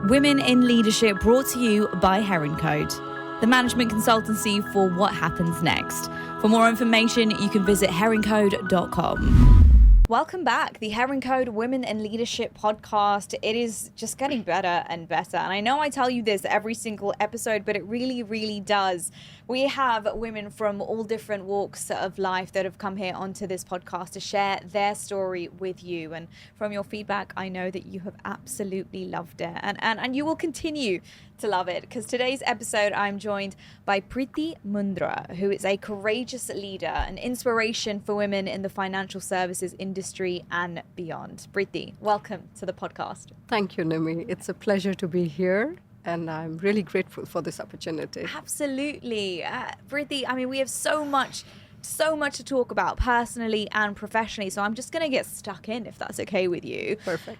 Women in Leadership, brought to you by HeronCode, the management consultancy for what happens next. For more information, you can visit HeronCode.com. Welcome back, the HeronCode Women in Leadership podcast. It is just getting better and better. And I know I tell you this every single episode, but it really, really does. We have women from all different walks of life that have come here onto this podcast to share their story with you. And from your feedback, I know that you have absolutely loved it. And you will continue to love it, because today's episode I'm joined by Preeti Mundhra, who is a courageous leader, an inspiration for women in the financial services industry and beyond. Preeti, welcome to the podcast. Thank you, Nimi. It's a pleasure to be here, and I'm really grateful for this opportunity. Absolutely. Preeti, I mean, we have so much to talk about personally and professionally, so I'm just going to get stuck in, if that's okay with you. Perfect.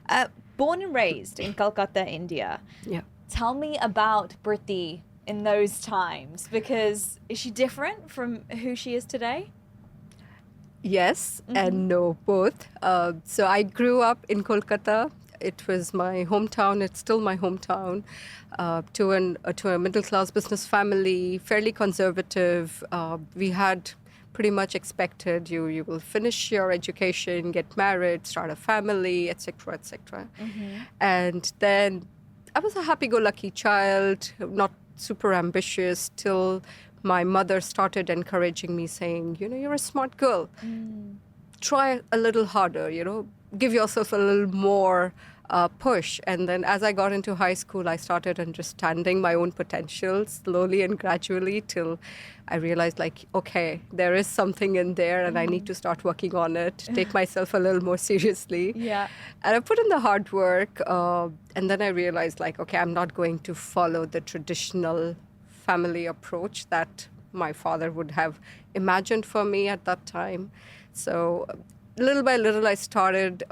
Born and raised in Calcutta, India. Yeah. Tell me about Preeti in those times, because is she different from who she is today? Yes and no, both. So I grew up in Kolkata. It was my hometown. It's still my hometown. To a middle-class business family, fairly conservative. We had pretty much expected you will finish your education, get married, start a family, etc., etc. And then I was a happy-go-lucky child, not super ambitious, till my mother started encouraging me, saying, you're a smart girl. Try a little harder, give yourself a little more push. And then as I got into high school, I started understanding my own potential slowly and gradually, till I realized, okay, there is something in there and I need to start working on it, take myself a little more seriously. Yeah. And I put in the hard work. And then I realized, okay, I'm not going to follow the traditional family approach that my father would have imagined for me at that time. So little by little, I started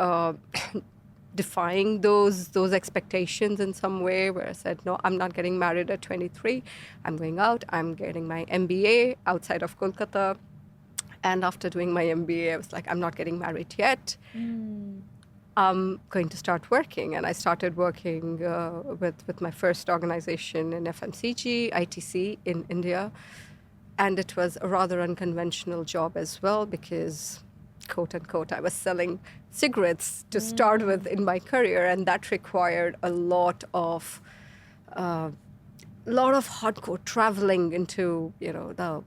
defying those expectations in some way, where I said, no, I'm not getting married at 23. I'm going out. I'm getting my MBA outside of Kolkata. And after doing my MBA, I was like, I'm not getting married yet. I'm going to start working. And I started working with my first organization in FMCG, ITC in India. And it was a rather unconventional job as well, because, quote unquote, I was selling cigarettes to start with in my career, and that required a lot of hardcore traveling into the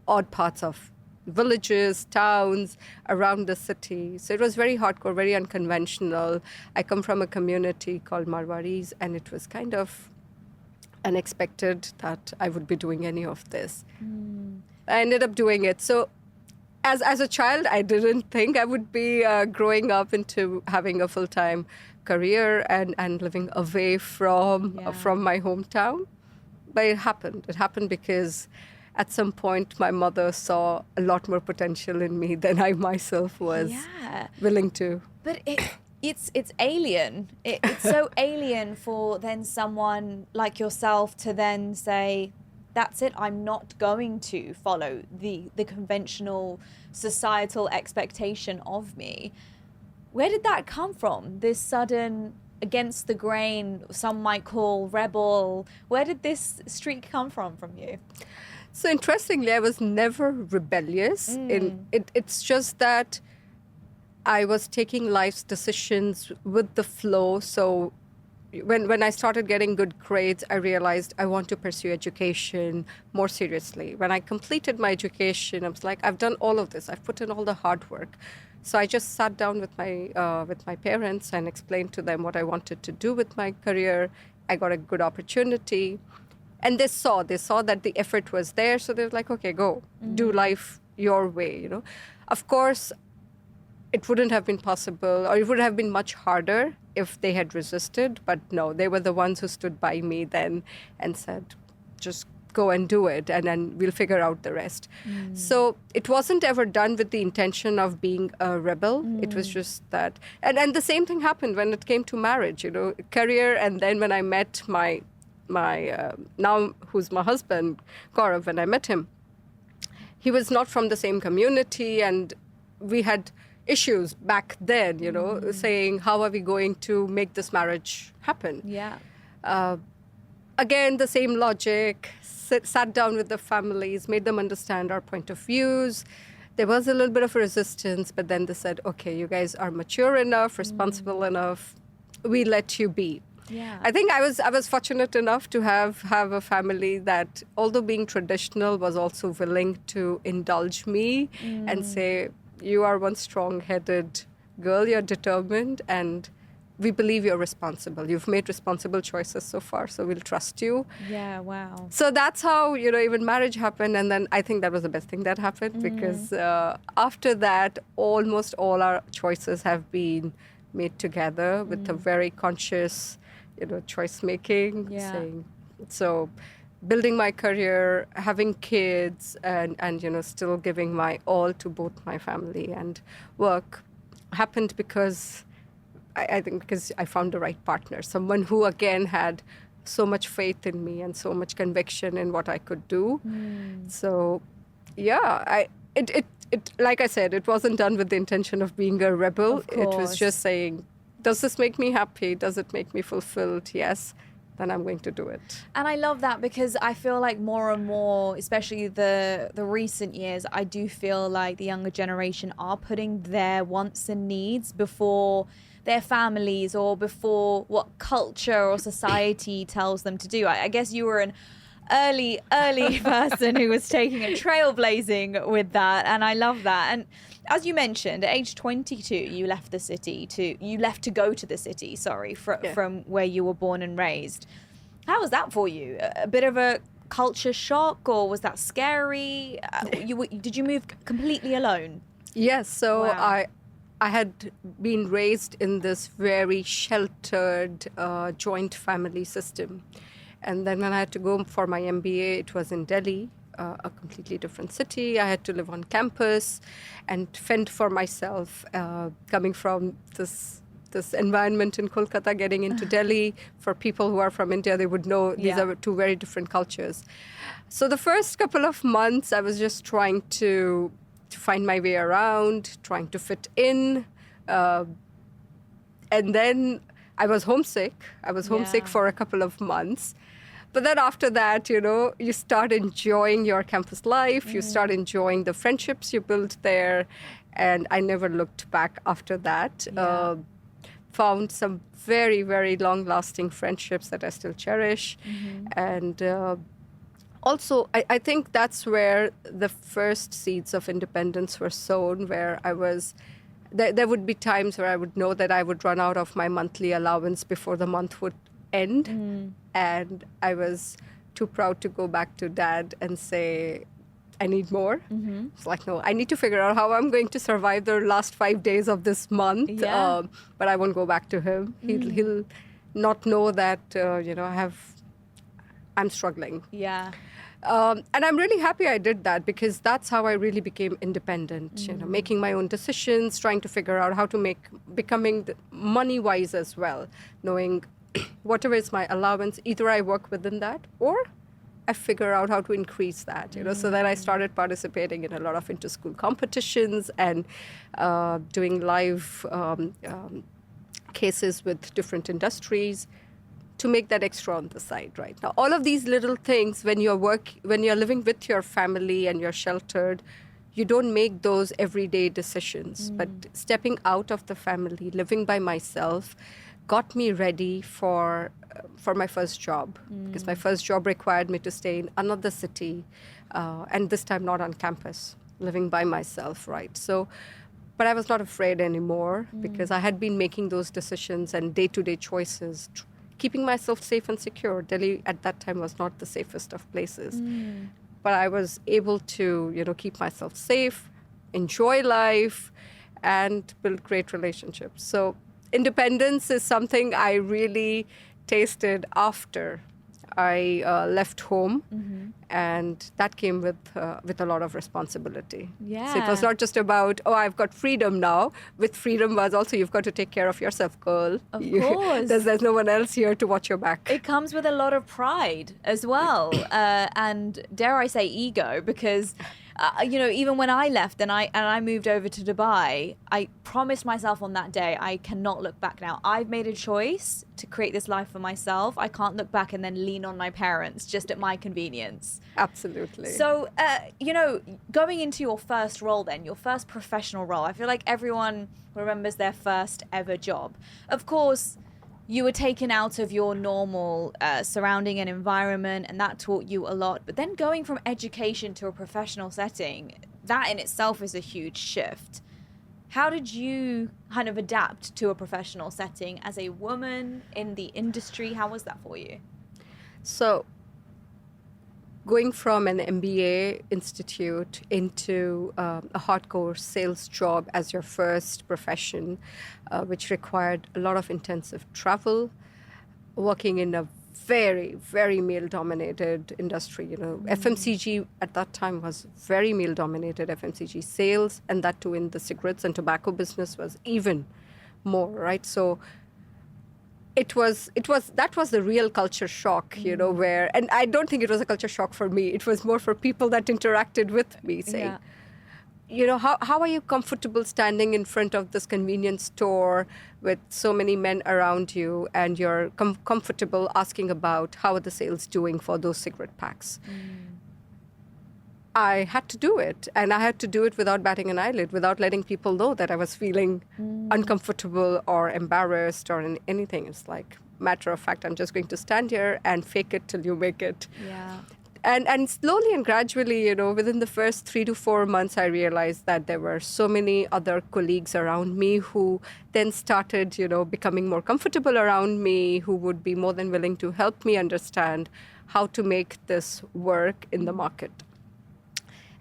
odd parts of villages, towns around the city. So it was very hardcore, very unconventional. I come from a community called Marwaris, and it was kind of unexpected that I would be doing any of this. I ended up doing it. So as a child, I didn't think I would be growing up into having a full-time career and living away from my hometown. But it happened. It happened because at some point my mother saw a lot more potential in me than I myself was willing to. But it's alien. It's so alien for then someone like yourself to then say, that's it, I'm not going to follow the conventional societal expectation of me. Where did that come from? This sudden against the grain, some might call rebel. Where did this streak come from you? So interestingly, I was never rebellious. It's just that I was taking life's decisions with the flow. So when I started getting good grades, I realized I want to pursue education more seriously. When I completed my education, I was like, I've done all of this. I've put in all the hard work. So I just sat down with my parents and explained to them what I wanted to do with my career. I got a good opportunity. And they saw that the effort was there. So they were like, okay, go, do life your way, Of course, it wouldn't have been possible, or it would have been much harder if they had resisted. But no, they were the ones who stood by me then and said, just go and do it, and then we'll figure out the rest. So it wasn't ever done with the intention of being a rebel. It was just that. And the same thing happened when it came to marriage, career. And then when I met my now who's my husband, Gaurav, when I met him, he was not from the same community, and we had issues back then, saying, how are we going to make this marriage happen? Yeah. Again, the same logic, sat down with the families, made them understand our point of views. There was a little bit of resistance, but then they said, okay, you guys are mature enough, responsible enough, we let you be. Yeah. I think I was fortunate enough to have a family that, although being traditional, was also willing to indulge me and say, you are one strong-headed girl, you're determined, and we believe you're responsible. You've made responsible choices so far, so we'll trust you. Yeah, wow. So that's how, even marriage happened. And then I think that was the best thing that happened because after that, almost all our choices have been made together with a very conscious, choice making. Yeah. So building my career, having kids, and still giving my all to both my family and work happened because I think because I found the right partner, someone who again had so much faith in me and so much conviction in what I could do. So, yeah, it like I said, it wasn't done with the intention of being a rebel. Of It was course. just saying, does this make me happy? Does it make me fulfilled? Yes, then I'm going to do it. And I love that because I feel like more and more, especially the recent years, I do feel like the younger generation are putting their wants and needs before their families or before what culture or society tells them to do. I guess you were an early person who was taking a trailblazing with that, and I love that. And as you mentioned, at age 22, you left to go to the city, from where you were born and raised. How was that for you? A bit of a culture shock, or was that scary? Did you move completely alone? Yes, so Wow. I had been raised in this very sheltered joint family system. And then when I had to go for my MBA, it was in Delhi, a completely different city. I had to live on campus and fend for myself, coming from this environment in Kolkata, getting into Delhi. For people who are from India, they would know these Yeah. are two very different cultures. So the first couple of months, I was just trying to find my way around, trying to fit in. And then I was homesick. I was homesick Yeah. for a couple of months. But then after that, you start enjoying your campus life. You start enjoying the friendships you built there. And I never looked back after that. Yeah. Found some very, very long-lasting friendships that I still cherish. And also, I think that's where the first seeds of independence were sown, where there would be times where I would know that I would run out of my monthly allowance before the month would end. And I was too proud to go back to Dad and say, I need more. It's like, no, I need to figure out how I'm going to survive the last 5 days of this month. Yeah. But I won't go back to him. He'll not know that, I'm struggling. Yeah. And I'm really happy I did that because that's how I really became independent, making my own decisions, trying to figure out how to becoming money-wise as well, knowing whatever is my allowance, either I work within that or I figure out how to increase that, So then I started participating in a lot of inter-school competitions and doing live cases with different industries to make that extra on the side right now. All of these little things, when you're living with your family and you're sheltered, you don't make those everyday decisions. But stepping out of the family, living by myself, got me ready for my first job. Because my first job required me to stay in another city, and this time not on campus, living by myself, right? So, but I was not afraid anymore because I had been making those decisions and day-to-day choices, keeping myself safe and secure. Delhi at that time was not the safest of places. But I was able to, keep myself safe, enjoy life, and build great relationships. So independence is something I really tasted after I left home. And that came with a lot of responsibility. Yeah. So it was not just about, I've got freedom now. With freedom was also, you've got to take care of yourself, girl. Of course. There's no one else here to watch your back. It comes with a lot of pride as well, and dare I say ego, because even when I left and I moved over to Dubai, I promised myself on that day, I cannot look back now. I've made a choice to create this life for myself. I can't look back and then lean on my parents just at my convenience. Absolutely. So, going into your first role then, your first professional role, I feel like everyone remembers their first ever job. Of course, you were taken out of your normal surrounding and environment, and that taught you a lot. But then going from education to a professional setting, that in itself is a huge shift. How did you kind of adapt to a professional setting as a woman in the industry? How was that for you? So, going from an MBA institute into a hardcore sales job as your first profession, which required a lot of intensive travel, working in a very, very male-dominated industry. FMCG at that time was very male-dominated. FMCG sales, and that too in the cigarettes and tobacco business, was even more, right? So that was the real culture shock, where, and I don't think it was a culture shock for me. It was more for people that interacted with me, saying, how are you comfortable standing in front of this convenience store with so many men around you, and you're comfortable asking about how are the sales doing for those cigarette packs? I had to do it, and I had to do it without batting an eyelid, without letting people know that I was feeling uncomfortable or embarrassed or anything. It's like, matter of fact, I'm just going to stand here and fake it till you make it. Yeah. And slowly and gradually, within the first 3 to 4 months, I realized that there were so many other colleagues around me who then started, becoming more comfortable around me, who would be more than willing to help me understand how to make this work in the market.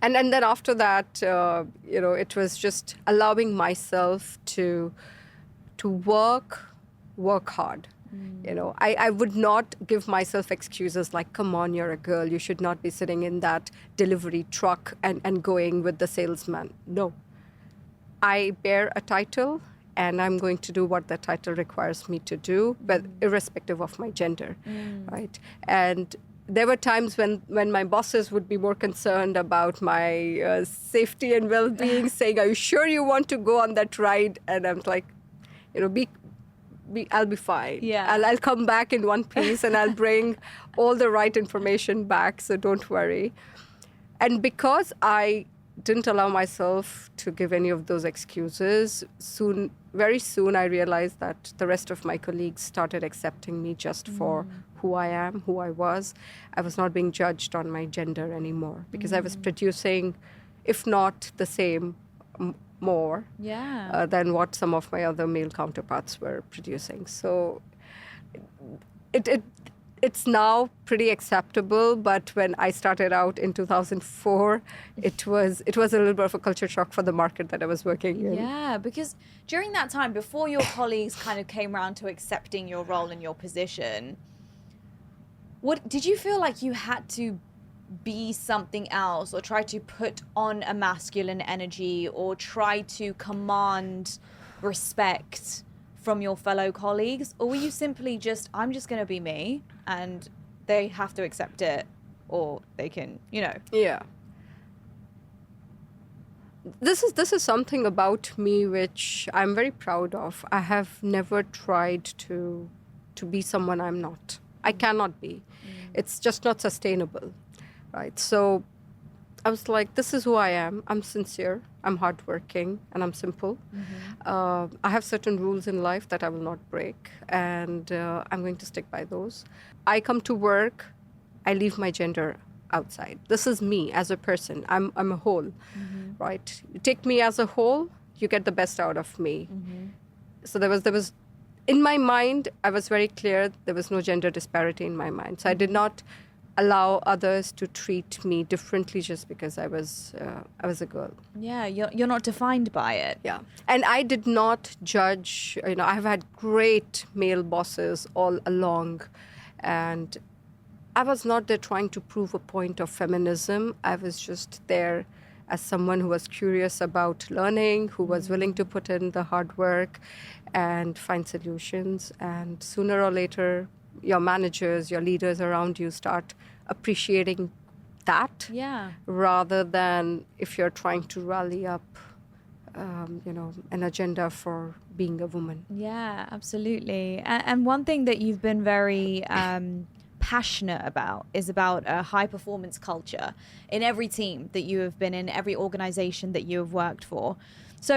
And then after that, it was just allowing myself to work hard. I would not give myself excuses like, come on, you're a girl, you should not be sitting in that delivery truck and going with the salesman. No. I bear a title, and I'm going to do what the title requires me to do, but irrespective of my gender, right? And there were times when my bosses would be more concerned about my safety and well-being, saying, are you sure you want to go on that ride? And I'm like, I'll be fine. Yeah. I'll come back in one piece, and I'll bring all the right information back, so don't worry. And because I didn't allow myself to give any of those excuses, very soon I realized that the rest of my colleagues started accepting me just for who I am, who I was. I was not being judged on my gender anymore, because I was producing, if not the same, more than what some of my other male counterparts were producing. So it's now pretty acceptable, but when I started out in 2004, it was a little bit of a culture shock for the market that I was working in. Yeah, because during that time, before your colleagues kind of came around to accepting your role and your position, what did you feel like you had to be something else, or try to put on a masculine energy, or try to command respect from your fellow colleagues? Or were you simply just, I'm just going to be me, and they have to accept it, or they can, Yeah. This is something about me which I'm very proud of. I have never tried to be someone I'm not. I cannot be. It's just not sustainable. Right. So I was like, this is who I am. I'm sincere, I'm hardworking, and I'm simple. I have certain rules in life that I will not break, and I'm going to stick by those. I come to work, I leave my gender outside. This is me as a person. I'm a whole, right? You take me as a whole, you get the best out of me. So there was, in my mind, I was very clear, there was no gender disparity in my mind. So I did not allow others to treat me differently just because I was a girl. Yeah, you're not defined by it. Yeah, and I did not judge. I've had great male bosses all along, and I was not there trying to prove a point of feminism. I was just there as someone who was curious about learning, who was willing to put in the hard work and find solutions. And sooner or later, your managers, your leaders around you start appreciating that, Yeah. rather than if you're trying to rally up, an agenda for being a woman. Yeah, absolutely. And one thing that you've been very passionate about is about a high performance culture in every team that you have been in, every organization that you have worked for. So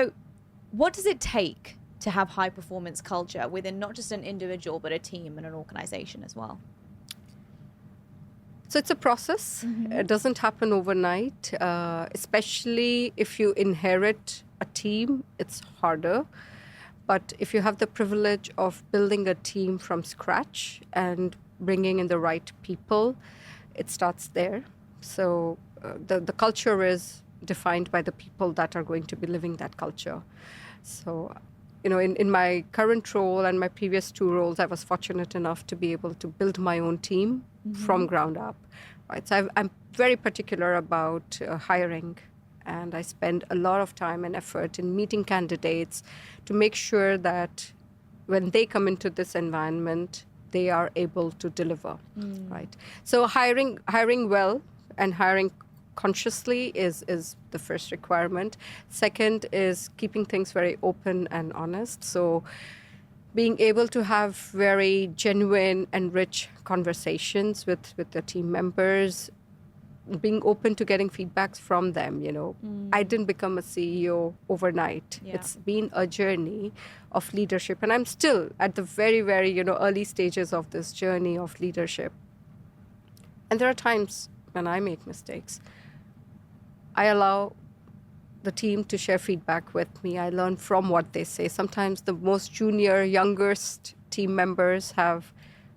what does it take to have high performance culture within not just an individual, but a team and an organization as well? So it's a process. It doesn't happen overnight, especially if you inherit a team, it's harder. But if you have the privilege of building a team from scratch and bringing in the right people, it starts there. So the culture is defined by the people that are going to be living that culture. So, in my current role and my previous 2 roles, I was fortunate enough to be able to build my own team from ground up. Right. So I'm very particular about hiring. And I spend a lot of time and effort in meeting candidates to make sure that when they come into this environment, they are able to deliver, right? So hiring well and hiring consciously is the first requirement. Second is keeping things very open and honest. So being able to have very genuine and rich conversations with the team members, being open to getting feedbacks from them. I didn't become a CEO overnight. Yeah. It's been a journey of leadership, and I'm still at the very, very, early stages of this journey of leadership. And there are times when I make mistakes. I allow the team to share feedback with me. I learn from what they say. Sometimes the most junior, youngest team members have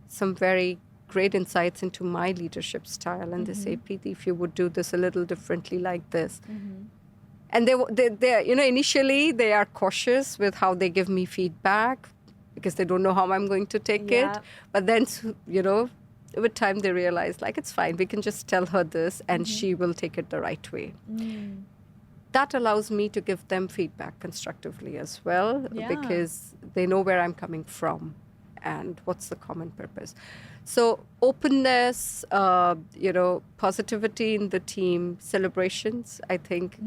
some very great insights into my leadership style, and they say, Preeti, if you would do this a little differently like this. And they initially they are cautious with how they give me feedback because they don't know how I'm going to take it. But then, with time they realize, like, it's fine. We can just tell her this and she will take it the right way. That allows me to give them feedback constructively as well, because they know where I'm coming from and what's the common purpose. So openness, positivity in the team, celebrations. I think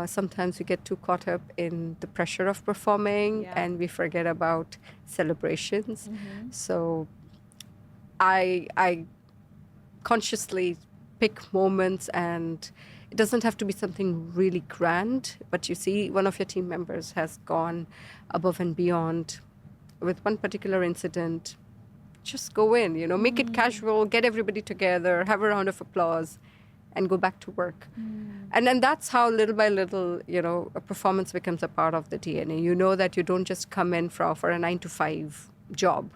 sometimes we get too caught up in the pressure of performing and we forget about celebrations. So I consciously pick moments, and it doesn't have to be something really grand, but you see one of your team members has gone above and beyond with one particular incident. Just go in, make it casual, get everybody together, have a round of applause, and go back to work. And then that's how little by little, a performance becomes a part of the DNA. You know that you don't just come in for a 9-to-5 job.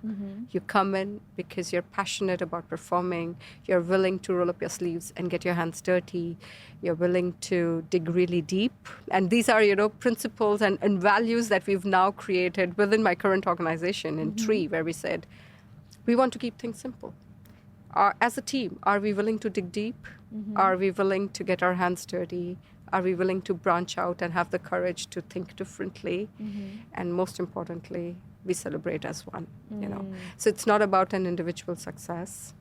You come in because you're passionate about performing. You're willing to roll up your sleeves and get your hands dirty. You're willing to dig really deep. And these are, principles and values that we've now created within my current organization in Tree, where we said, we want to keep things simple. As a team, are we willing to dig deep? Are we willing to get our hands dirty? Are we willing to branch out and have the courage to think differently? And most importantly, we celebrate as one, So it's not about an individual success.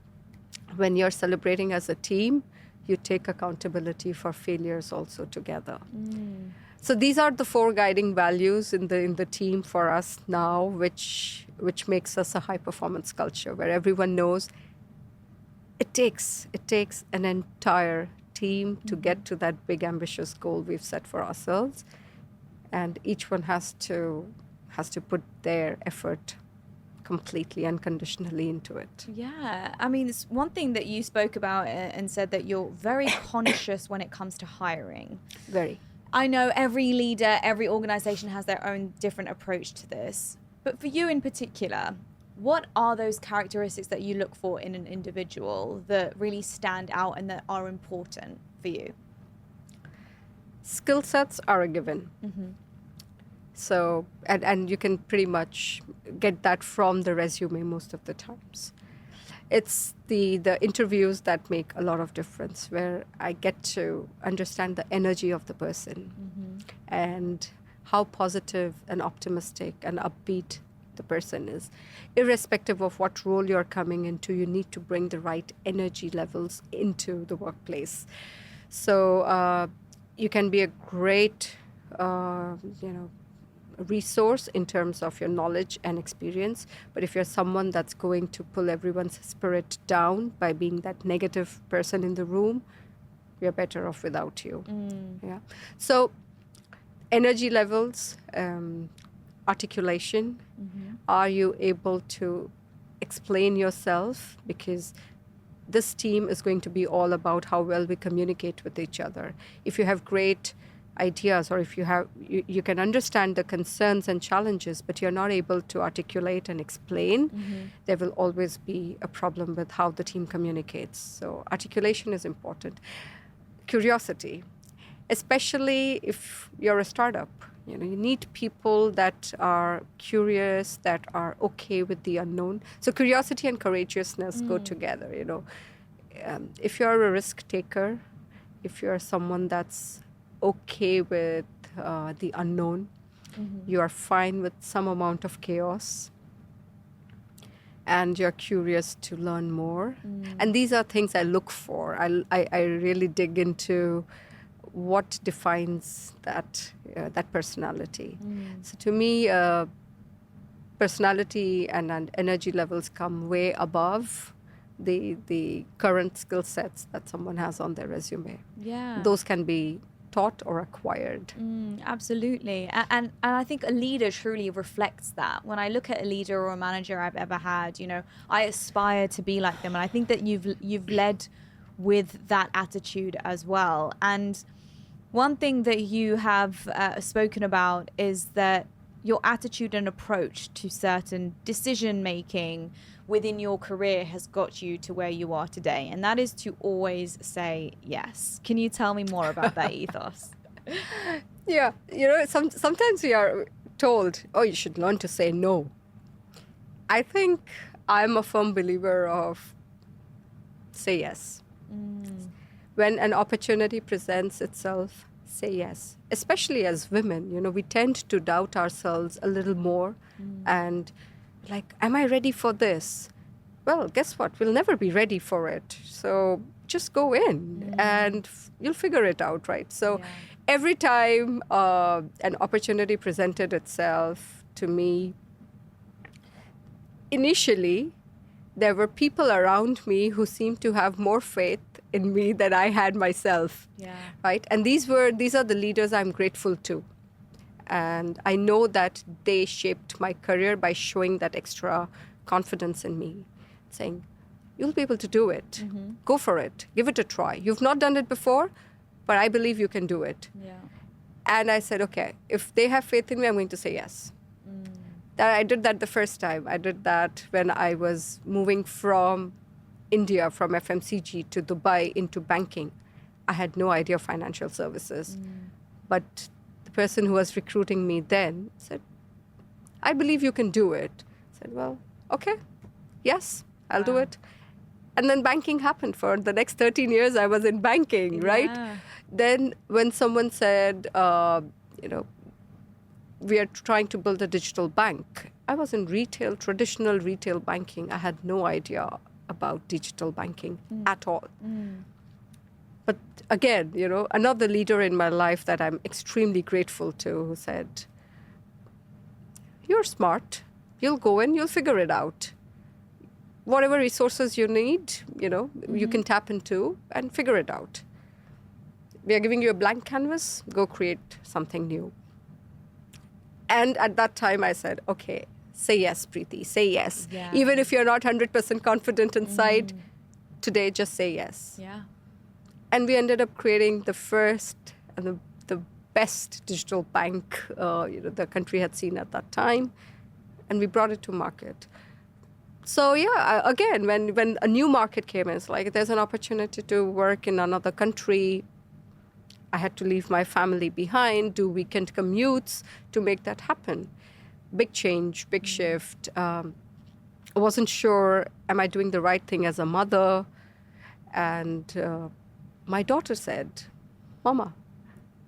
When you're celebrating as a team, you take accountability for failures also together. So these are the 4 guiding values in the team for us now, which makes us a high performance culture where everyone knows it takes an entire team to get to that big ambitious goal we've set for ourselves, and each one has to put their effort completely, unconditionally into it. Yeah. I mean, it's one thing that you spoke about and said that you're very conscious when it comes to hiring. Very. I know every leader, every organization has their own different approach to this. But for you in particular, what are those characteristics that you look for in an individual that really stand out and that are important for you? Skill sets are a given. So, and you can pretty much get that from the resume most of the times. It's the interviews that make a lot of difference, where I get to understand the energy of the person and how positive and optimistic and upbeat the person is. Irrespective of what role you're coming into, you need to bring the right energy levels into the workplace. So you can be a great, resource in terms of your knowledge and experience. But if you're someone that's going to pull everyone's spirit down by being that negative person in the room, we're better off without you. Yeah. So energy levels, articulation. Are you able to explain yourself? Because this team is going to be all about how well we communicate with each other. If you have great ideas, or if you can understand the concerns and challenges, but you're not able to articulate and explain, there will always be a problem with how the team communicates. So articulation is important. Curiosity, especially if you're a startup. You need people that are curious, that are okay with the unknown. So curiosity and courageousness go together. If you're a risk taker, if you're someone that's okay with the unknown, you are fine with some amount of chaos, and you're curious to learn more. And these are things I look for. I really dig into what defines that personality. So to me, personality and energy levels come way above the current skill sets that someone has on their resume. Yeah. Those can be taught or acquired. Absolutely. And I think a leader truly reflects that. When I look at a leader or a manager I've ever had, I aspire to be like them. And I think that you've led with that attitude as well. And one thing that you have spoken about is that your attitude and approach to certain decision making within your career has got you to where you are today, and that is to always say yes. Can you tell me more about that ethos? Yeah, sometimes we are told, oh, you should learn to say no. I think I'm a firm believer of say yes. When an opportunity presents itself, say yes. Especially as women, we tend to doubt ourselves a little more and like, am I ready for this? Well, guess what? We'll never be ready for it. So just go in and you'll figure it out, right? So every time an opportunity presented itself to me, initially, there were people around me who seemed to have more faith in me than I had myself, right? And these are the leaders I'm grateful to. And I know that they shaped my career by showing that extra confidence in me, saying, you'll be able to do it. Go for it. Give it a try. You've not done it before, but I believe you can do it. And I said, okay, if they have faith in me, I'm going to say yes. I did that the first time. I did that when I was moving from India, from FMCG to Dubai into banking. I had no idea of financial services. But the person who was recruiting me then said, I believe you can do it. I said, well, okay, yes, I'll do it. And then banking happened. For the next 13 years, I was in banking, right? Then when someone said, we are trying to build a digital bank, I was in traditional retail banking. I had no idea about digital banking at all. But again, another leader in my life that I'm extremely grateful to, who said, you're smart. You'll go in, you'll figure it out. Whatever resources you need, you can tap into and figure it out. We are giving you a blank canvas, go create something new. And at that time I said, okay, say yes, Preeti, say yes. Even if you're not 100% confident inside, today just say yes. And we ended up creating the first and the best digital bank the country had seen at that time. And we brought it to market. So again, when a new market came in, it's like there's an opportunity to work in another country. I had to leave my family behind, do weekend commutes to make that happen. Big change, big shift. I wasn't sure, am I doing the right thing as a mother? And my daughter said, Mama,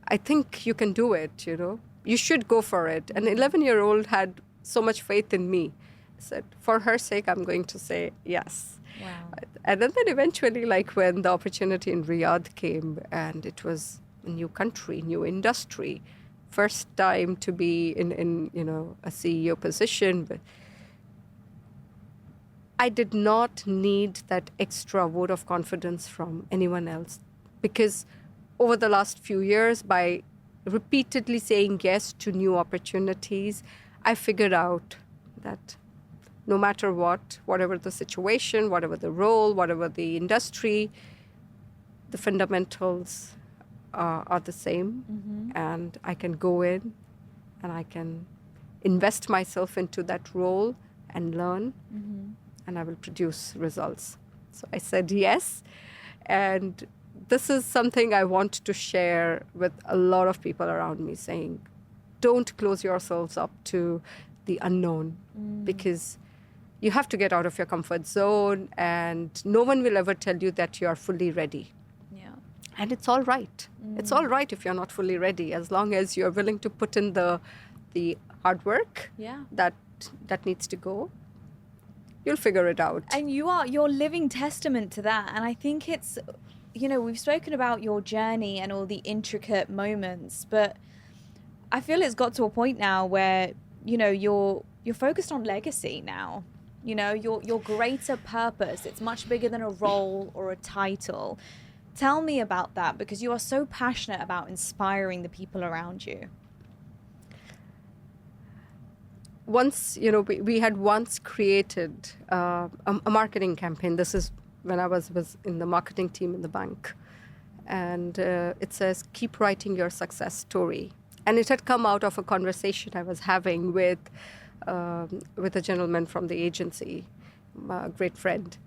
I think you can do it, You should go for it. An 11-year-old had so much faith in me. I said, for her sake, I'm going to say yes. Wow. And then eventually, like when the opportunity in Riyadh came, and it was a new country, new industry, first time to be in a CEO position. But I did not need that extra vote of confidence from anyone else, because over the last few years, by repeatedly saying yes to new opportunities, I figured out that no matter what, whatever the situation, whatever the role, whatever the industry, the fundamentals are the same. And I can go in and I can invest myself into that role and learn, and I will produce results. So I said yes. And this is something I want to share with a lot of people around me, saying, don't close yourselves up to the unknown, because you have to get out of your comfort zone, and no one will ever tell you that you are fully ready. Yeah. And it's all right. It's all right if you're not fully ready, as long as you're willing to put in the hard work that needs to go. You'll figure it out. And you're living testament to that. And I think it's, we've spoken about your journey and all the intricate moments, but I feel it's got to a point now where, you're focused on legacy now. Your greater purpose. It's much bigger than a role or a title. Tell me about that, because you are so passionate about inspiring the people around you. Once, we had once created a marketing campaign. This is when I was in the marketing team in the bank. And it says, keep writing your success story. And it had come out of a conversation I was having with a gentleman from the agency, a great friend.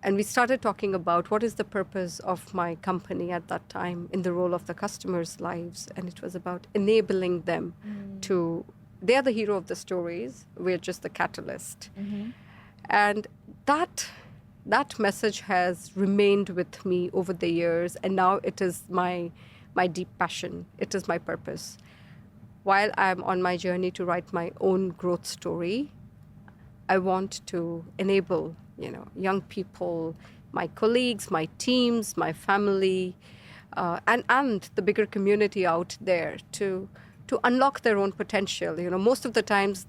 And we started talking about what is the purpose of my company at that time in the role of the customers' lives. And it was about enabling them to, they are the hero of the stories, we're just the catalyst. And that message has remained with me over the years. And now it is my deep passion. It is my purpose. While I'm on my journey to write my own growth story, I want to enable, young people, my colleagues, my teams, my family, and the bigger community out there to unlock their own potential. Most of the times,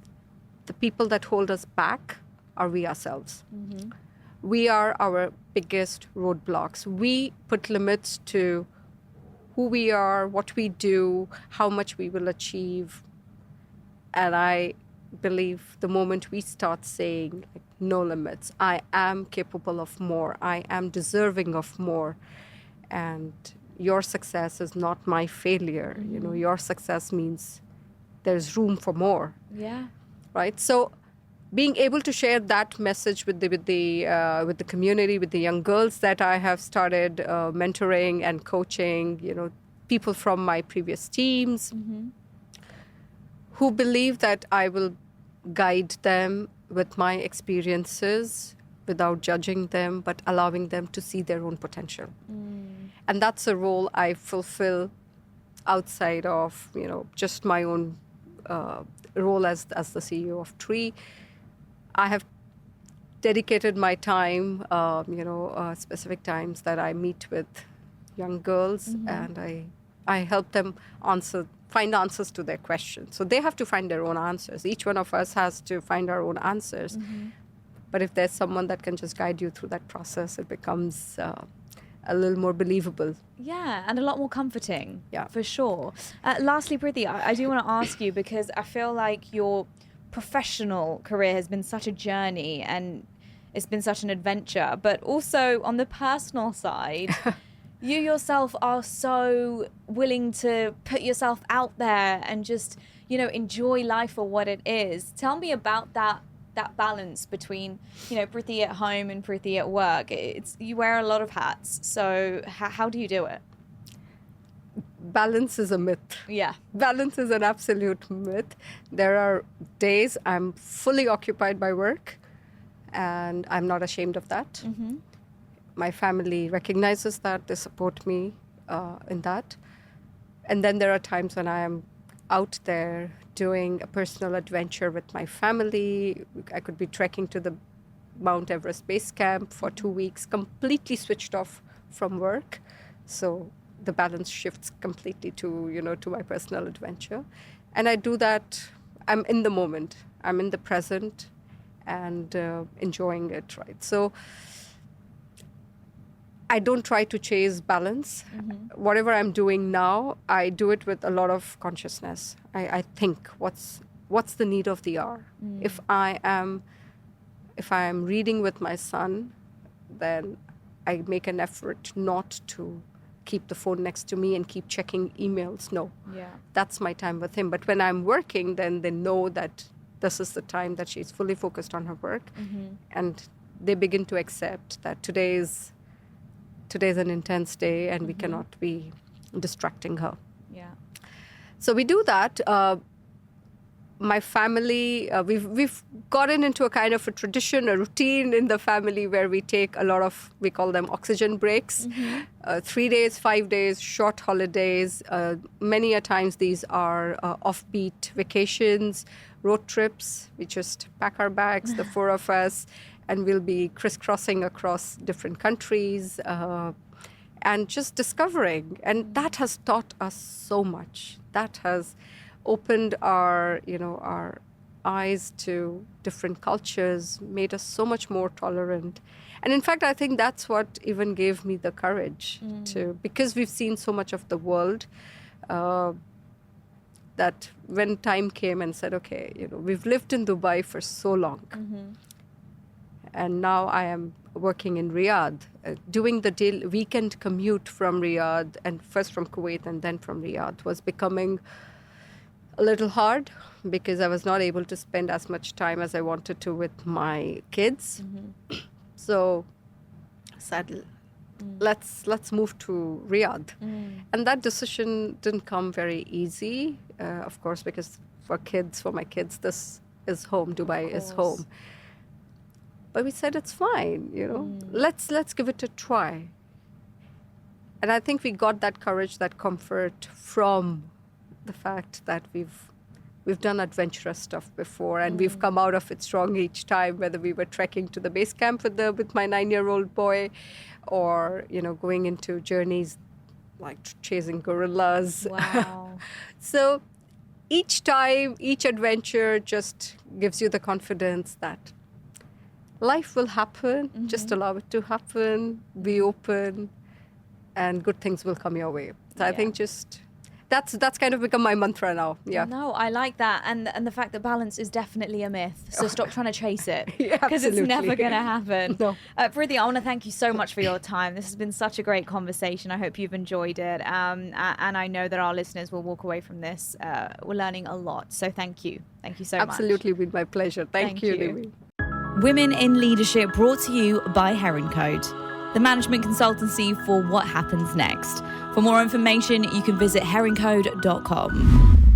the people that hold us back are we ourselves. We are our biggest roadblocks. We put limits to who we are, what we do, how much we will achieve. And I believe the moment we start saying, no limits, I am capable of more, I am deserving of more, and your success is not my failure. Your success means there's room for more. Yeah. Right? So being able to share that message with the community, with the young girls that I have started mentoring and coaching, people from my previous teams who believe that I will guide them with my experiences without judging them, but allowing them to see their own potential. And that's a role I fulfill outside of, just my own role as the CEO of Tree. I have dedicated my time, specific times that I meet with young girls, and I help them find answers to their questions. So they have to find their own answers. Each one of us has to find our own answers. But if there's someone that can just guide you through that process, it becomes a little more believable. Yeah, and a lot more comforting. Yeah, for sure. Lastly, Preeti, I do want to ask you, because I feel like your professional career has been such a journey and it's been such an adventure, but also on the personal side, you yourself are so willing to put yourself out there and just, enjoy life for what it is. Tell me about that balance between, Preeti at home and Preeti at work. You wear a lot of hats. So how do you do it? Balance is a myth. Yeah. Balance is an absolute myth. There are days I'm fully occupied by work, and I'm not ashamed of that. My family recognizes that. They support me in that. And then there are times when I am out there doing a personal adventure with my family. I could be trekking to the Mount Everest base camp for 2 weeks, completely switched off from work. So the balance shifts completely to, to my personal adventure. And I do that, I'm in the moment, I'm in the present and enjoying it, right? So I don't try to chase balance. Whatever I'm doing now, I do it with a lot of consciousness. I think, what's the need of the hour? If I am reading with my son, then I make an effort not to keep the phone next to me and keep checking emails. No, that's my time with him. But when I'm working, then they know that this is the time that she's fully focused on her work. And they begin to accept that today's an intense day and we cannot be distracting her. So we do that. My family, we've gotten into a kind of a tradition, a routine in the family where we take a lot of, we call them oxygen breaks, 3 days, 5 days, short holidays. Many a times these are offbeat vacations, road trips. We just pack our bags, the four of us, and we'll be crisscrossing across different countries and just discovering. And that has taught us so much. That has opened our eyes to different cultures, made us so much more tolerant. And in fact, I think that's what even gave me the courage because we've seen so much of the world, that when time came and said, okay, we've lived in Dubai for so long. And now I am working in Riyadh, doing the weekend commute from Riyadh, and first from Kuwait and then from Riyadh was becoming a little hard because I was not able to spend as much time as I wanted to with my kids. So I said, let's move to Riyadh. And that decision didn't come very easy, of course, because for my kids, this is home, Dubai is home. But we said, it's fine, let's give it a try. And I think we got that courage, that comfort from the fact that we've done adventurous stuff before, and we've come out of it strong each time, whether we were trekking to the base camp with my 9-year-old boy, or going into journeys like chasing gorillas. Wow. So each time, each adventure just gives you the confidence that life will happen. Just allow it to happen, be open, and good things will come your way. So I think that's kind of become my mantra now. No, I like that. And the fact that balance is definitely a myth. So stop trying to chase it. Because it's never going to happen. No. Preeti, I want to thank you so much for your time. This has been such a great conversation. I hope you've enjoyed it. And I know that our listeners will walk away from this. We're learning a lot. So thank you. Thank you so much. Absolutely, been my pleasure. Thank you, Nimi. Women in Leadership, brought to you by HeronCode, the management consultancy for what happens next. For more information, you can visit HeronCode.com.